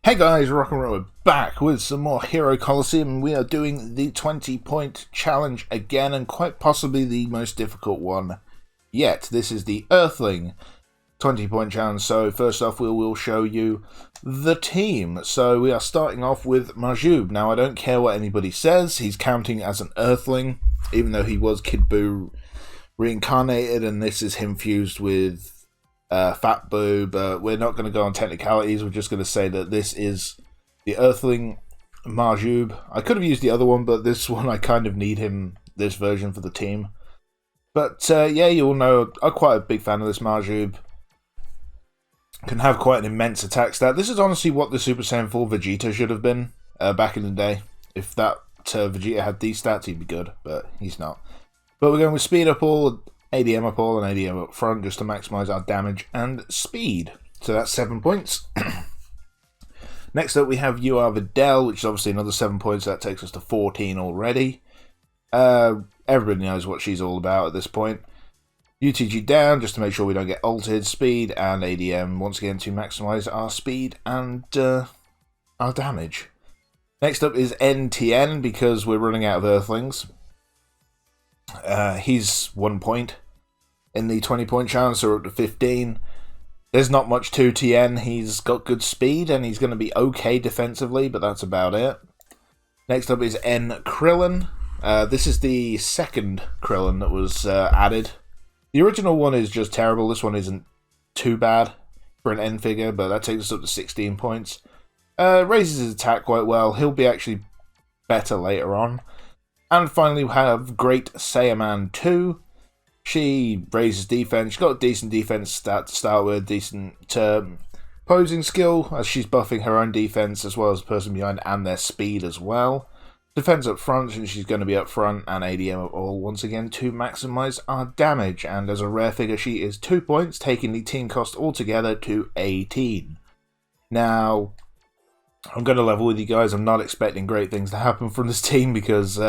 Hey guys, Rock and Roll, we're back with some more Hero Colosseum. We are doing the 20-point challenge again, and quite possibly the most difficult one yet. This is the Earthling 20-point challenge. So first off, we will show you the team. So we are starting off with Majub. Now I don't care what anybody says, he's counting as an Earthling, even though he was Kid Buu reincarnated, and this is him fused with Fat Boo, but we're not going to go on technicalities. We're just going to say that this is the Earthling Majub. I could have used the other one, but this one I kind of need him, this version, for the team. But yeah, you all know I'm quite a big fan of this Majub. Can have quite an immense attack stat. This is honestly what the Super Saiyan 4 Vegeta should have been back in the day. If that Vegeta had these stats, he'd be good, but he's not. But we're going with speed up all, ADM up all, and ADM up front, just to maximise our damage and speed. So that's 7 points. Next up we have You Are Videl, which is obviously another 7 points. That takes us to 14 already. Everybody knows what she's all about at this point. UTG down, just to make sure we don't get ulted. Speed and ADM, once again, to maximise our speed and our damage. Next up is NTN, because we're running out of Earthlings. He's 1 point in the 20-point challenge, so we're up to 15. There's not much to TN. He's got good speed, and he's going to be okay defensively, but that's about it. Next up is N Krillin. This is the second Krillin that was added. The original one is just terrible. This one isn't too bad for an N figure, but that takes us up to 16 points. Raises his attack quite well. He'll be actually better later on. And finally we have Great Saiyaman 2. She raises defense. She's got a decent defense stat to start with, decent posing skill, as she's buffing her own defense as well as the person behind, and their speed as well. Defense up front, and she's going to be up front, and ADM up all once again to maximise our damage. And as a rare figure, she is 2 points, taking the team cost altogether to 18. Now, I'm going to level with you guys. I'm not expecting great things to happen from this team because,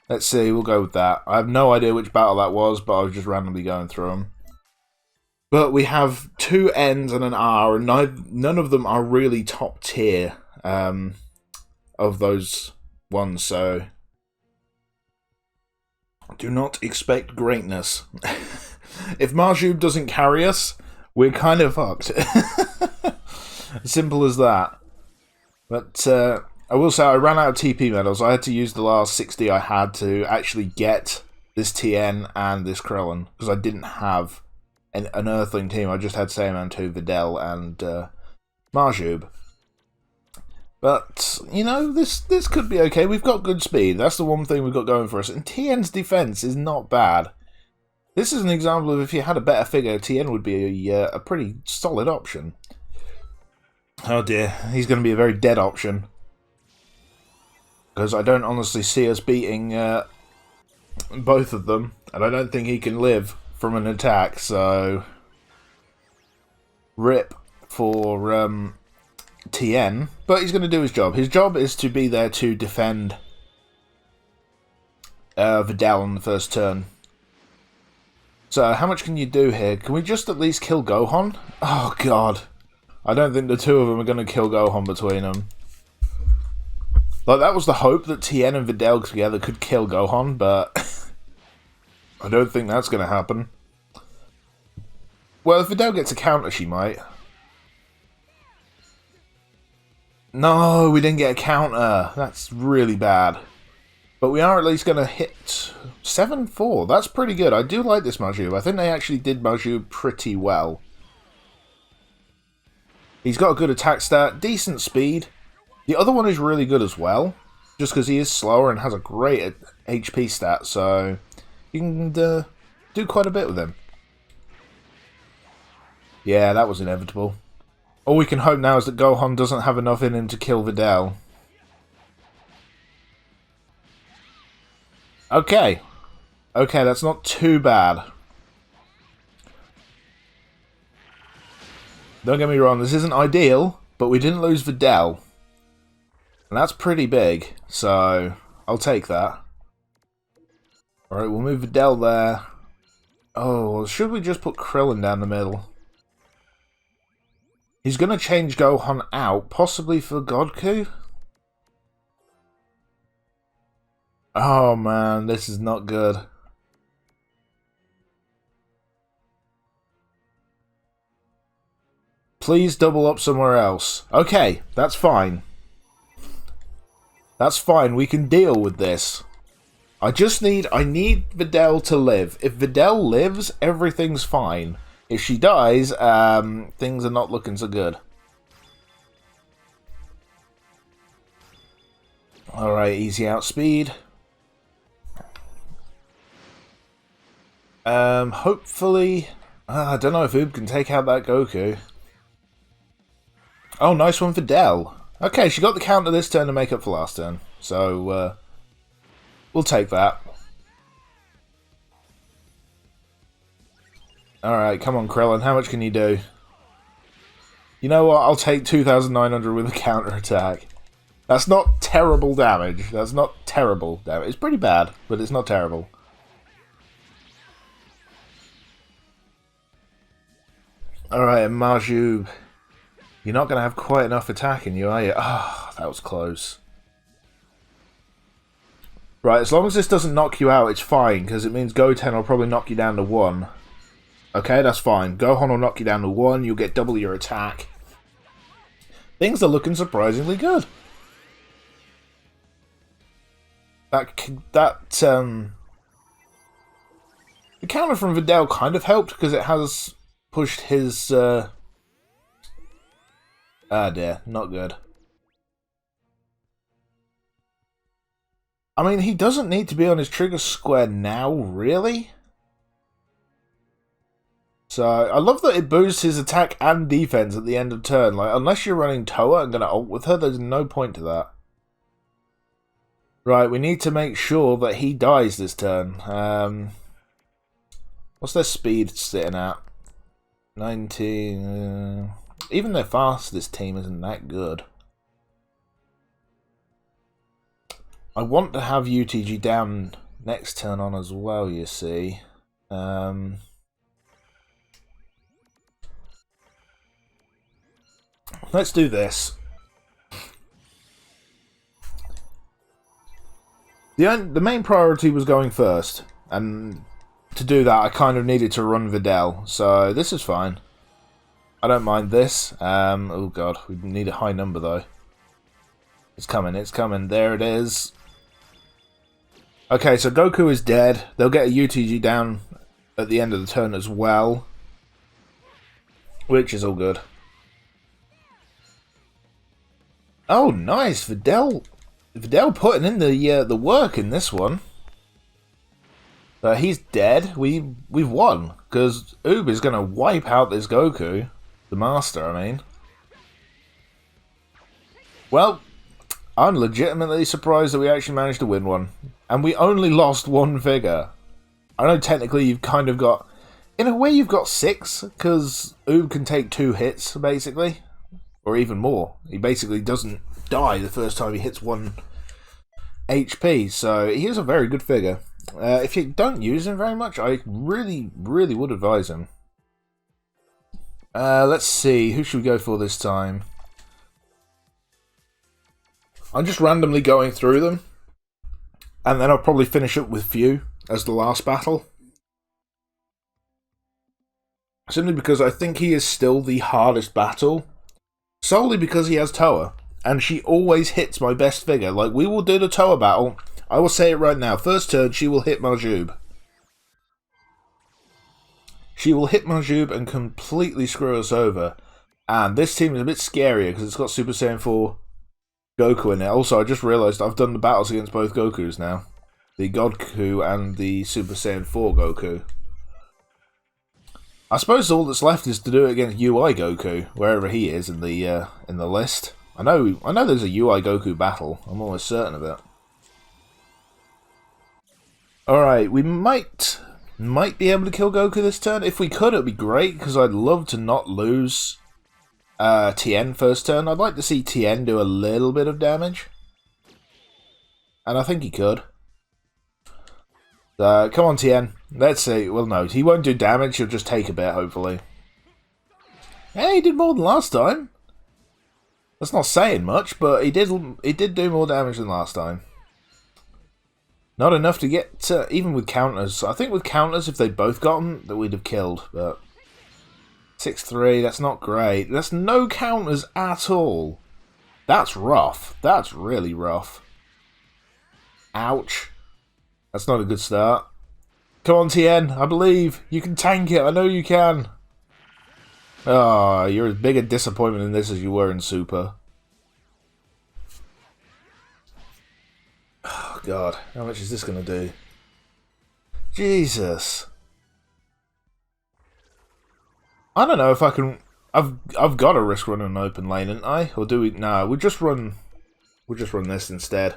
let's see, we'll go with that. I have no idea which battle that was, but I was just randomly going through them. But we have 2 N's and an R, and none of them are really top tier of those ones, so do not expect greatness. If Majub doesn't carry us, we're kind of fucked. Simple as that. But I will say I ran out of TP medals. I had to use the last 60 I had to actually get this TN and this Krillin, because I didn't have an Earthling team. I just had Saiyaman 2, Videl, and Majub. But, you know, this could be okay. We've got good speed. That's the one thing we've got going for us. And TN's defense is not bad. This is an example of if you had a better figure, TN would be a pretty solid option. Oh dear, he's going to be a very dead option. Because I don't honestly see us beating both of them. And I don't think he can live from an attack, so RIP for TN. But he's going to do his job. His job is to be there to defend Videl on the first turn. So how much can you do here? Can we just at least kill Gohan? Oh god. I don't think the two of them are going to kill Gohan between them. Like, that was the hope, that TN and Videl together could kill Gohan, but I don't think that's going to happen. Well, if Videl gets a counter, she might. No, we didn't get a counter. That's really bad. But we are at least going to hit 7-4. That's pretty good. I do like this Majub. I think they actually did Majub pretty well. He's got a good attack stat, decent speed. The other one is really good as well, just because he is slower and has a great HP stat, so you can do quite a bit with him. Yeah, that was inevitable. All we can hope now is that Gohan doesn't have enough in him to kill Videl. Okay. Okay, that's not too bad. Don't get me wrong, this isn't ideal, but we didn't lose Videl. And that's pretty big, so I'll take that. Alright, we'll move Videl there. Oh, should we just put Krillin down the middle? He's going to change Gohan out, possibly for Godku? Oh man, this is not good. Please double up somewhere else. Okay, that's fine. That's fine, we can deal with this. I need Videl to live. If Videl lives, everything's fine. If she dies, things are not looking so good. Alright, easy outspeed. Hopefully... I don't know if Oob can take out that Goku. Oh, nice one for Del. Okay, she got the counter this turn to make up for last turn. So, we'll take that. Alright, come on, Krillin. How much can you do? You know what? I'll take 2,900 with a counter attack. That's not terrible damage. That's not terrible damage. It's pretty bad, but it's not terrible. Alright, Majub. You're not going to have quite enough attack in you, are you? Ah, that was close. Right, as long as this doesn't knock you out, it's fine, because it means Goten will probably knock you down to 1. Okay, that's fine. Gohan will knock you down to 1, you'll get double your attack. Things are looking surprisingly good. The counter from Videl kind of helped, because it has pushed his... Ah dear, not good. I mean, he doesn't need to be on his trigger square now, really? So, I love that it boosts his attack and defense at the end of turn. Like, unless you're running Toa and gonna ult with her, there's no point to that. Right, we need to make sure that he dies this turn. What's their speed sitting at? 19... Even their fastest team isn't that good. I want to have UTG down next turn on as well, you see. Let's do this. The main priority was going first, and to do that I kind of needed to run Videl, so this is fine. I don't mind this. Oh god, we need a high number though. It's coming, there it is. Okay, so Goku is dead. They'll get a UTG down at the end of the turn as well, which is all good. Oh, nice, Videl putting in the work in this one. He's dead. We've won because Oob is going to wipe out this Goku, the Master. I mean, well, I'm legitimately surprised that we actually managed to win one, and we only lost one figure. I know technically you've kind of got, in a way, you've got 6 because Oob can take 2 hits basically, or even more. He basically doesn't die the first time he hits 1 HP, so he is a very good figure. If you don't use him very much, I really would advise him. Let's see, who should we go for this time? I'm just randomly going through them, and then I'll probably finish up with Few as the last battle. Simply because I think he is still the hardest battle, solely because he has Toa, and she always hits my best figure. Like, we will do the Toa battle. I will say it right now. First turn, she will hit Majub. She will hit Majub and completely screw us over. And this team is a bit scarier because it's got Super Saiyan 4 Goku in it. Also, I just realised I've done the battles against both Gokus now. The Godku and the Super Saiyan 4 Goku. I suppose all that's left is to do it against UI Goku, wherever he is in the list. I know there's a UI Goku battle. I'm almost certain of it. Alright, we might be able to kill Goku this turn. If we could, it would be great, because I'd love to not lose Tien first turn. I'd like to see Tien do a little bit of damage. And I think he could. Come on, Tien. Let's see. Well, no, he won't do damage. He'll just take a bit, hopefully. Hey, he did more than last time. That's not saying much, but he did do more damage than last time. Not enough to get even with counters. I think with counters, if they'd both gotten, that we'd have killed. But 6-3, that's not great. That's no counters at all. That's rough. That's really rough. Ouch. That's not a good start. Come on, TN. I believe. You can tank it. I know you can. Oh, you're as big a disappointment in this as you were in Super. Oh, God. How much is this going to do? Jesus. I don't know if I can... I've got to risk running an open lane, haven't I? Or do we... No, we'll just run this instead.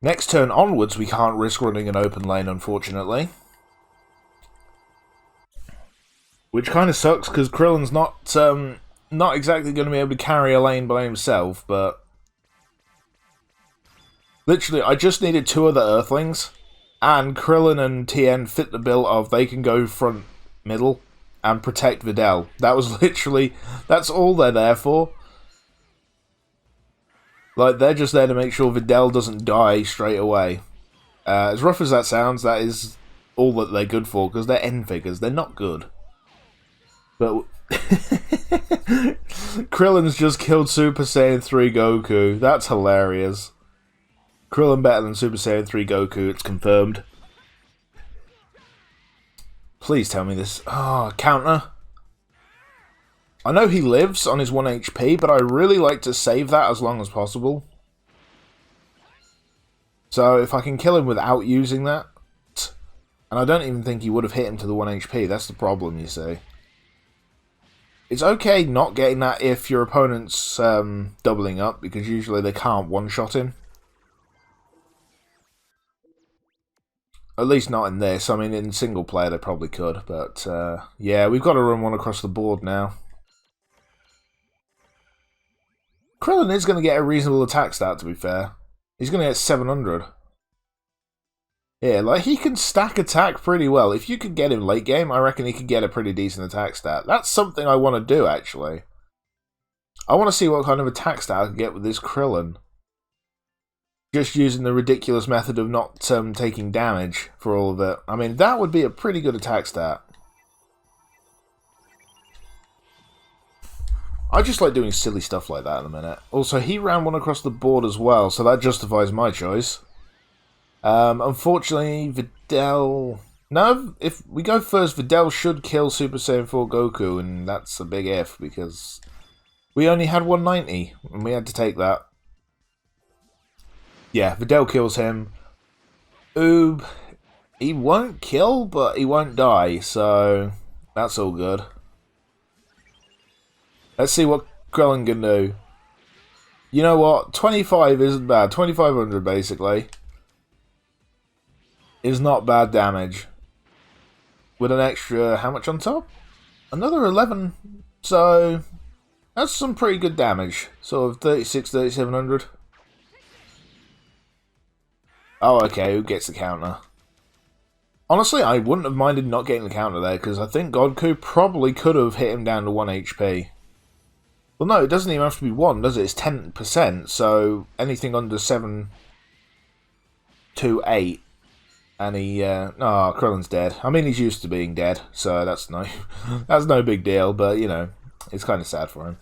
Next turn onwards, we can't risk running an open lane, unfortunately. Which kind of sucks, because Krillin's not exactly going to be able to carry a lane by himself, but... Literally, I just needed 2 other Earthlings, and Krillin and TN fit the bill of they can go front, middle, and protect Videl. That was literally... That's all they're there for. Like, they're just there to make sure Videl doesn't die straight away. As rough as that sounds, that is all that they're good for, because they're end figures. They're not good. But Krillin's just killed Super Saiyan 3 Goku. That's hilarious. Krillin better than Super Saiyan 3 Goku, it's confirmed. Please tell me this. Ah, counter. I know he lives on his 1 HP, but I really like to save that as long as possible. So if I can kill him without using that... And I don't even think he would have hit him to the 1 HP, that's the problem, you see. It's okay not getting that if your opponent's doubling up, because usually they can't one-shot him. At least not in this. I mean, in single player they probably could, but yeah, we've got to run one across the board now. Krillin is going to get a reasonable attack stat, to be fair. He's going to get 700. Yeah, like, he can stack attack pretty well. If you could get him late game, I reckon he could get a pretty decent attack stat. That's something I want to do, actually. I want to see what kind of attack stat I can get with this Krillin. Just using the ridiculous method of not taking damage for all of it. I mean, that would be a pretty good attack stat. I just like doing silly stuff like that in a minute. Also, he ran one across the board as well, so that justifies my choice. Unfortunately, Videl... No, if we go first, Videl should kill Super Saiyan 4 Goku, and that's a big if, because we only had 190, and we had to take that. Yeah, Videl kills him. Oob, he won't kill, but he won't die, so that's all good. Let's see what Krillin can do. You know what? 25 isn't bad. 2500 basically is not bad damage. With an extra, how much on top? Another 11. So that's some pretty good damage. Sort of 36, 3700. Oh, okay. Who gets the counter? Honestly, I wouldn't have minded not getting the counter there, because I think Godku probably could have hit him down to 1 HP. Well, no, it doesn't even have to be 1, does it? It's 10%, so anything under 7 to 8. And he, oh, Krillin's dead. I mean, he's used to being dead, so that's no big deal, but, you know, it's kind of sad for him.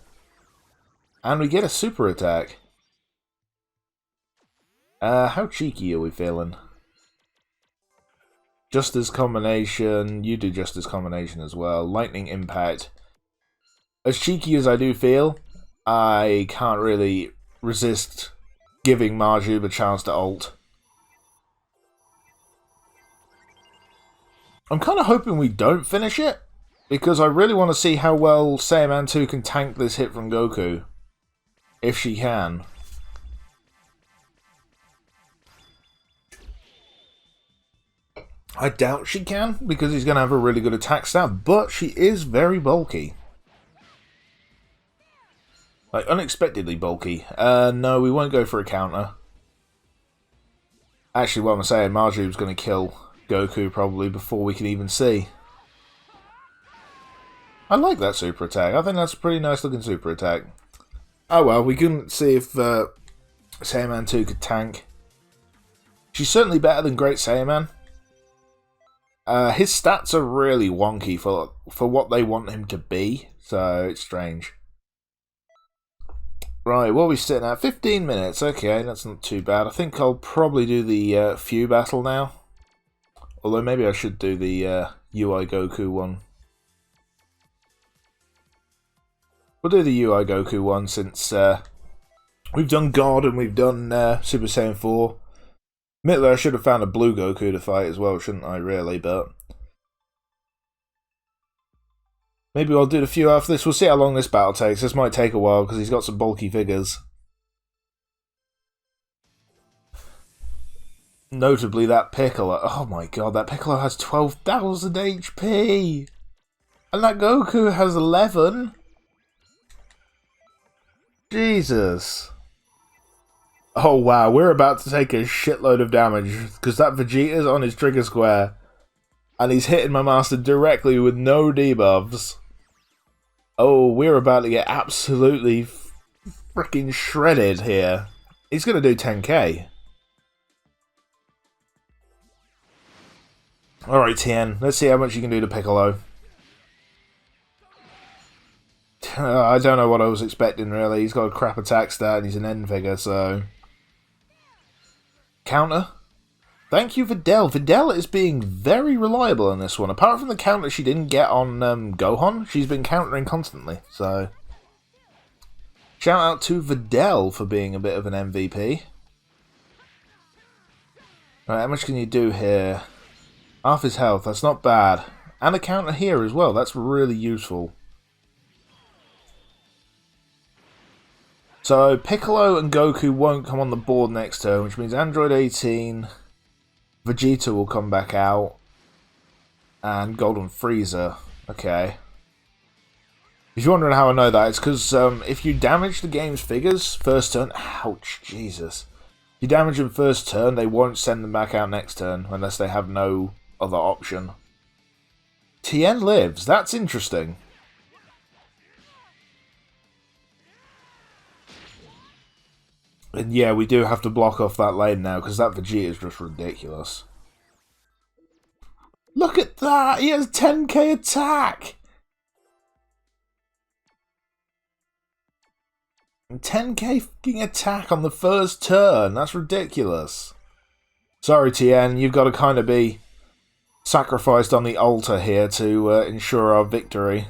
And we get a super attack. How cheeky are we feeling? Justice combination, you do Justice combination as well. Lightning impact. As cheeky as I do feel, I can't really resist giving Marju a chance to ult. I'm kind of hoping we don't finish it, because I really want to see how well Saiyaman 2 can tank this hit from Goku. If she can. I doubt she can, because he's going to have a really good attack stat, but she is very bulky. Like, unexpectedly bulky. No, we won't go for a counter. Actually, what I'm saying, Marju's going to kill Goku probably before we can even see. I like that super attack. I think that's a pretty nice looking super attack. Oh well, we couldn't see if Saiyaman 2 could tank. She's certainly better than Great Saiyaman. His stats are really wonky for what they want him to be, so it's strange. Right, what are we sitting at? 15 minutes. Okay, that's not too bad. I think I'll probably do the Few battle now. Although maybe I should do the UI Goku one. We'll do the UI Goku one since we've done God and we've done Super Saiyan 4. Admittedly, I should have found a blue Goku to fight as well, shouldn't I, really? But maybe I'll do the Few after this. We'll see how long this battle takes. This might take a while because he's got some bulky figures. Notably, that Piccolo. Oh my god, that Piccolo has 12,000 HP! And that Goku has 11? Jesus. Oh wow, we're about to take a shitload of damage because that Vegeta's on his trigger square and he's hitting my master directly with no debuffs. Oh, we're about to get absolutely freaking shredded here. He's going to do 10k. Alright, Tien, let's see how much you can do to Piccolo. I don't know what I was expecting, really. He's got a crap attack stat and he's an end figure, so... Counter. Thank you, Videl. Videl is being very reliable in this one. Apart from the counter she didn't get on Gohan, she's been countering constantly, so... Shout out to Videl for being a bit of an MVP. Right, how much can you do here? Half his health, that's not bad. And a counter here as well, that's really useful. So, Piccolo and Goku won't come on the board next turn, which means Android 18, Vegeta will come back out, and Golden Frieza. Okay. If you're wondering how I know that, it's because if you damage the game's figures first turn... Ouch, Jesus. If you damage them first turn, they won't send them back out next turn, unless they have no other option. Tien lives, that's interesting. And yeah, we do have to block off that lane now, because that Vegeta is just ridiculous. Look at that! He has 10k attack! And 10k fucking attack on the first turn. That's ridiculous. Sorry, Tien, you've got to kind of be sacrificed on the altar here to ensure our victory.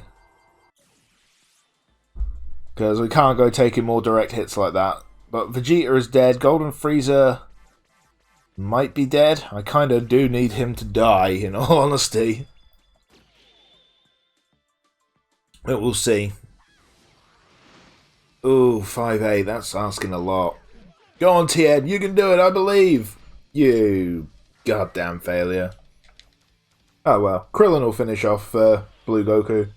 Because we can't go taking more direct hits like that. But Vegeta is dead. Golden Frieza might be dead. I kind of do need him to die, in all honesty. But we'll see. Ooh, 5A. That's asking a lot. Go on, Tien. You can do it, I believe. You goddamn failure. Oh well. Krillin will finish off Blue Goku.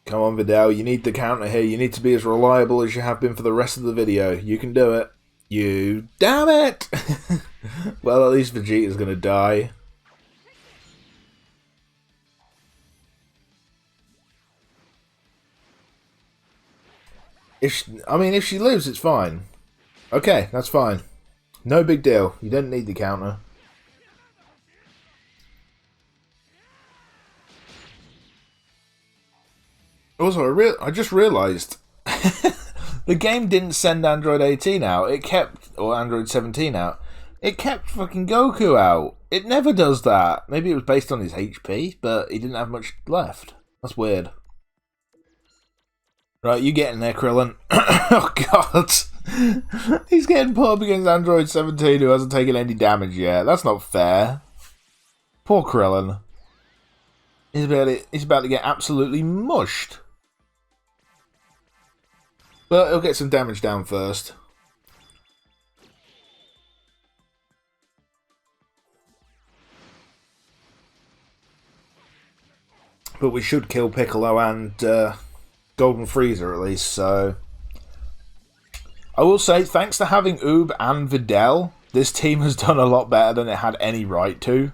Come on, Vidal, you need the counter here. You need to be as reliable as you have been for the rest of the video. You can do it. You... Damn it! Well, at least Vegeta's gonna die. If she lives, it's fine. Okay, that's fine. No big deal. You don't need the counter. Also, I just realised the game didn't send Android 18 out. It kept, or Android 17 out. It kept fucking Goku out. It never does that. Maybe it was based on his HP, but he didn't have much left. That's weird. Right, you get in there, Krillin. Oh god, he's getting put up against Android 17 who hasn't taken any damage yet. That's not fair. Poor Krillin. He's about to get absolutely mushed. But he'll get some damage down first. But we should kill Piccolo and Golden Frieza at least, so... I will say, thanks to having Oob and Videl, this team has done a lot better than it had any right to.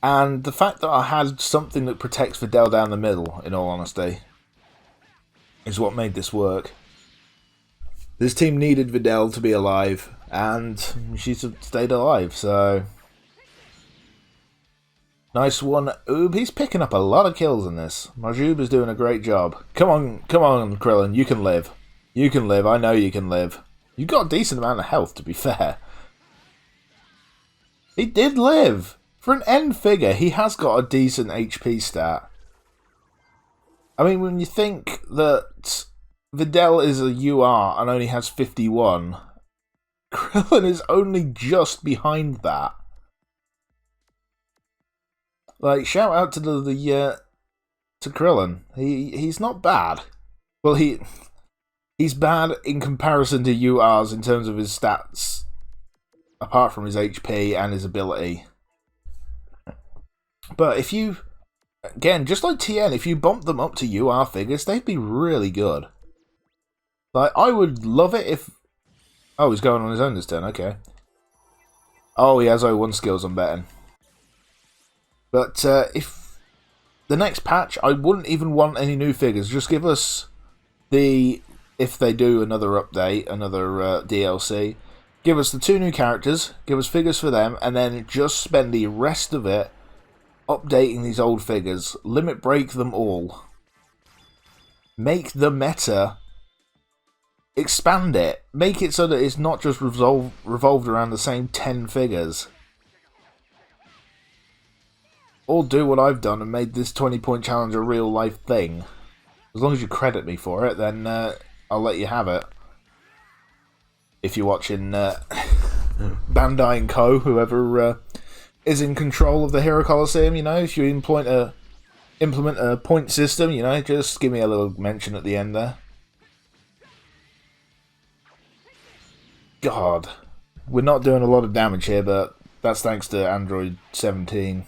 And the fact that I had something that protects Videl down the middle, in all honesty, is what made this work. This team needed Videl to be alive, and she's stayed alive, so... Nice one. Oob, he's picking up a lot of kills in this. Majub is doing a great job. Come on, Krillin, you can live. You can live, I know you can live. You got a decent amount of health, to be fair. He did live! For an end figure, he has got a decent HP stat. I mean, when you think that Videl is a UR and only has 51, Krillin is only just behind that. Like, shout out to to Krillin. He's not bad. Well, he's bad in comparison to URs in terms of his stats, apart from his HP and his ability. But if you, again, just like TN, if you bump them up to UR figures, they'd be really good. Like, I would love it if... Oh, he's going on his own this turn, okay. Oh, he has 01 skills, I'm betting. But if the next patch, I wouldn't even want any new figures. Just give us the... If they do another update, another DLC, give us the 2 new characters, give us figures for them, and then just spend the rest of it updating these old figures. Limit break them all. Make the meta. Expand it. Make it so that it's not just revolved around the same 10 figures. Or do what I've done and made this 20-point challenge a real life thing. As long as you credit me for it, then I'll let you have it. If you're watching Bandai & Co., whoever is in control of the Hero Colosseum, you know, if you implement a point system, you know, just give me a little mention at the end there. God, we're not doing a lot of damage here, but that's thanks to Android 17.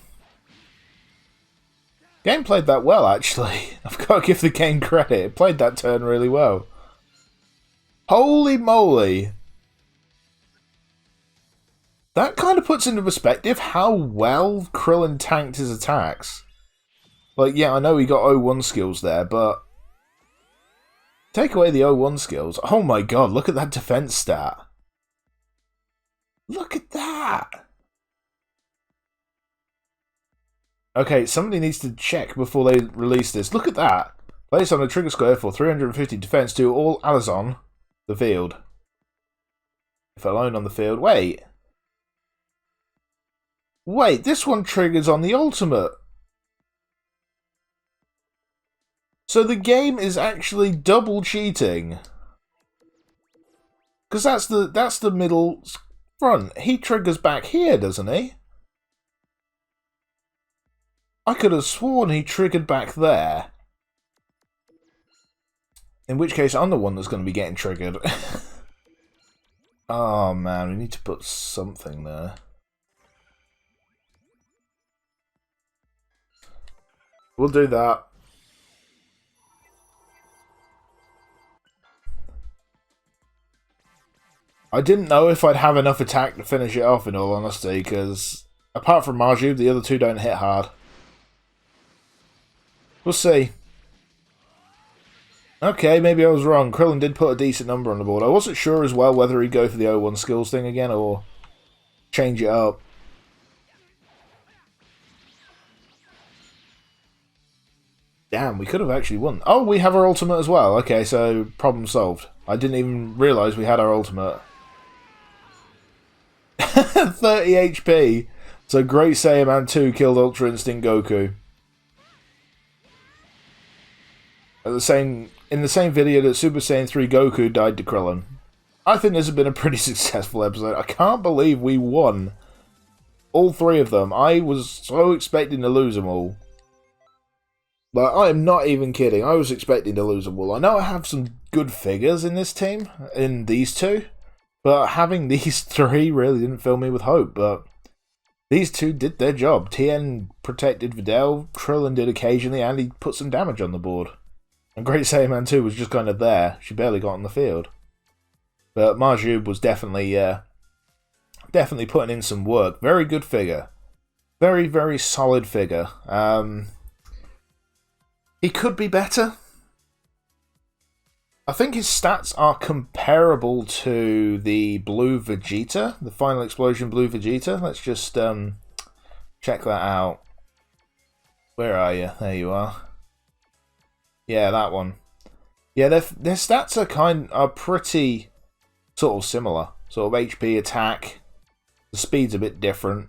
Game played that well, actually. I've got to give the game credit. It played that turn really well. Holy moly! That kind of puts into perspective how well Krillin tanked his attacks. Like, yeah, I know he got 01 skills there, but... Take away the 01 skills. Oh my god, look at that defense stat. Look at that! Okay, somebody needs to check before they release this. Look at that! Place on a trigger square for 350 defense to all allies on the field. If alone on the field. Wait, this one triggers on the ultimate. So the game is actually double cheating. Because that's the middle front. He triggers back here, doesn't he? I could have sworn he triggered back there. In which case, I'm the one that's going to be getting triggered. Oh man, we need to put something there. We'll do that. I didn't know if I'd have enough attack to finish it off, in all honesty, because apart from Majub, the other two don't hit hard. We'll see. Okay, maybe I was wrong. Krillin did put a decent number on the board. I wasn't sure as well whether he'd go for the 01 skills thing again or change it up. Damn, we could have actually won. Oh, we have our ultimate as well. Okay, so problem solved. I didn't even realise we had our ultimate. 30 HP. So Great Saiyaman 2 killed Ultra Instinct Goku. In the same video that Super Saiyan 3 Goku died to Krillin. I think this has been a pretty successful episode. I can't believe we won all 3 of them. I was so expecting to lose them all. Like, I am not even kidding. I was expecting to lose them all. I know I have some good figures in this team, in these 2, but having these 3 really didn't fill me with hope. But these 2 did their job. TN protected Videl, Krillin did occasionally, and he put some damage on the board. And Great Saiyaman 2 was just kind of there. She barely got on the field. But Majub was definitely definitely putting in some work. Very good figure. Very, very solid figure. He could be better. I think his stats are comparable to the blue Vegeta, the Final Explosion blue Vegeta. Let's just check that out. Where are you? There you are. Yeah, that one. Yeah, their stats are pretty sort of similar. Sort of HP, attack. The speed's a bit different.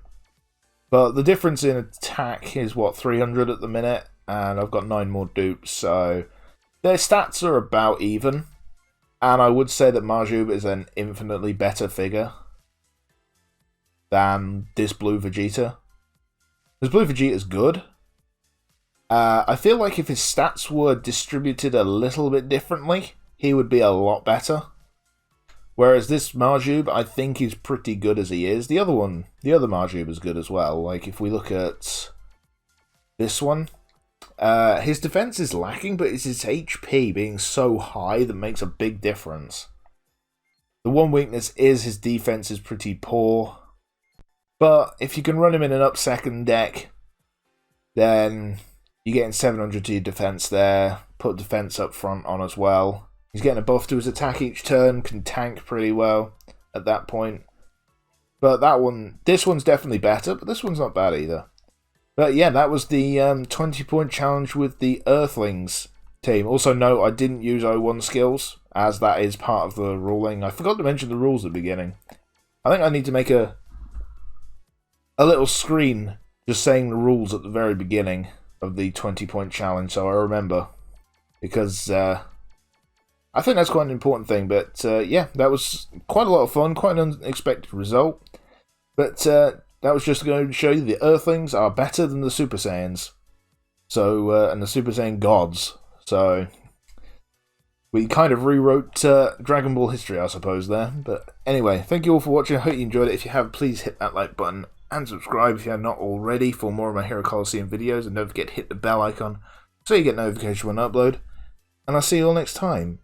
But the difference in attack is, what, 300 at the minute? And I've got 9 more dupes, so their stats are about even. And I would say that Majub is an infinitely better figure than this blue Vegeta. This blue Vegeta is good. I feel like if his stats were distributed a little bit differently, he would be a lot better. Whereas this Majub, I think, is pretty good as he is. The other Majub is good as well. Like, if we look at this one, his defense is lacking, but it's his HP being so high that makes a big difference. The one weakness is his defense is pretty poor. But if you can run him in an up second deck, then you're getting 700 to your defense there. Put defense up front on as well. He's getting a buff to his attack each turn, can tank pretty well at that point. But this one's definitely better, but this one's not bad either. But yeah, that was the 20-point challenge with the Earthlings team. Also note, I didn't use 01 skills, as that is part of the ruling. I forgot to mention the rules at the beginning. I think I need to make a little screen just saying the rules at the very beginning of the 20-point challenge, so I remember. Because I think that's quite an important thing. But yeah, that was quite a lot of fun, quite an unexpected result. But that was just going to show you the Earthlings are better than the Super Saiyans. So, and the Super Saiyan gods. So, we kind of rewrote Dragon Ball history, I suppose, there. But anyway, thank you all for watching. I hope you enjoyed it. If you have, please hit that like button and subscribe if you are not already for more of my Hero Colosseum videos. And don't forget to hit the bell icon so you get notification when I upload. And I'll see you all next time.